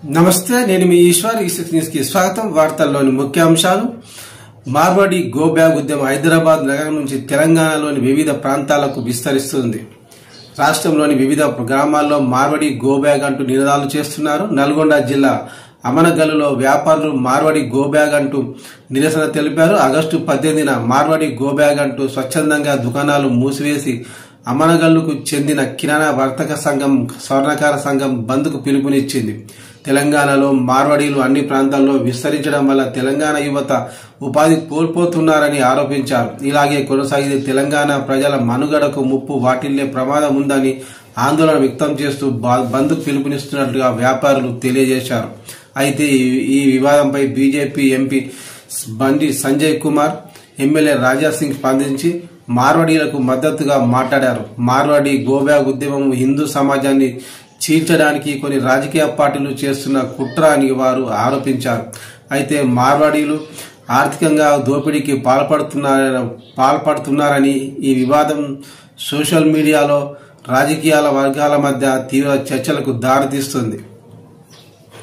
నమస్తే, నేను మీ ఈశ్వర్. న్యూస్ కి స్వాగతం. వార్తల్లోని ముఖ్యాంశాలు. మార్వాడి గో బ్యాగ్ ఉద్యమం హైదరాబాద్ నగరం నుంచి తెలంగాణలోని వివిధ ప్రాంతాలకు విస్తరిస్తుంది. రాష్ట్రంలోని వివిధ గ్రామాల్లో మార్వాడి గో బ్యాగ్ అంటూ నినాదాలు చేస్తున్నారు. నల్గొండ జిల్లా అమనగల్లులో వ్యాపారులు మార్వాడి గో బ్యాగ్ అంటూ నిరసన తెలిపారు. ఆగస్టు 18న మార్వాడి గో బ్యాగ్ అంటూ స్వచ్ఛందంగా దుకాణాలు మూసివేసి అమనగల్లుకు చెందిన కిరాణా వర్తక సంఘం, స్వర్ణకార సంఘం బంద్కు పిలుపునిచ్చింది. తెలంగాణలో మార్వాడీలు అన్ని ప్రాంతాల్లో విస్తరించడం వల్ల తెలంగాణ యువత ఉపాధి కోల్పోతున్నారని ఆరోపించారు. ఇలాగే కొనసాగితే తెలంగాణ ప్రజల మనుగడకు ముప్పు వాటిల్లే ప్రమాదం ఉందని ఆందోళన వ్యక్తం చేస్తూ బంద్కు పిలుపునిస్తున్నట్లుగా వ్యాపారులు తెలియజేశారు. అయితే ఈ వివాదంపై BJP MP Bandi Sanjay Kumar, MLA Raja Singh స్పందించి మార్వాడీలకు మద్దతుగా మాట్లాడారు. మార్వాడి గోబ్యాగ్ ఉద్యమం హిందూ సమాజాన్ని చీల్చడానికి కొన్ని రాజకీయ పార్టీలు చేస్తున్న కుట్ర అని వారు ఆరోపించారు. అయితే మార్వాడీలు ఆర్థికంగా దోపిడీకి పాల్పడుతున్నారని ఈ వివాదం సోషల్ మీడియాలో రాజకీయాల వర్గాల మధ్య తీవ్ర చర్చలకు దారితీస్తుంది.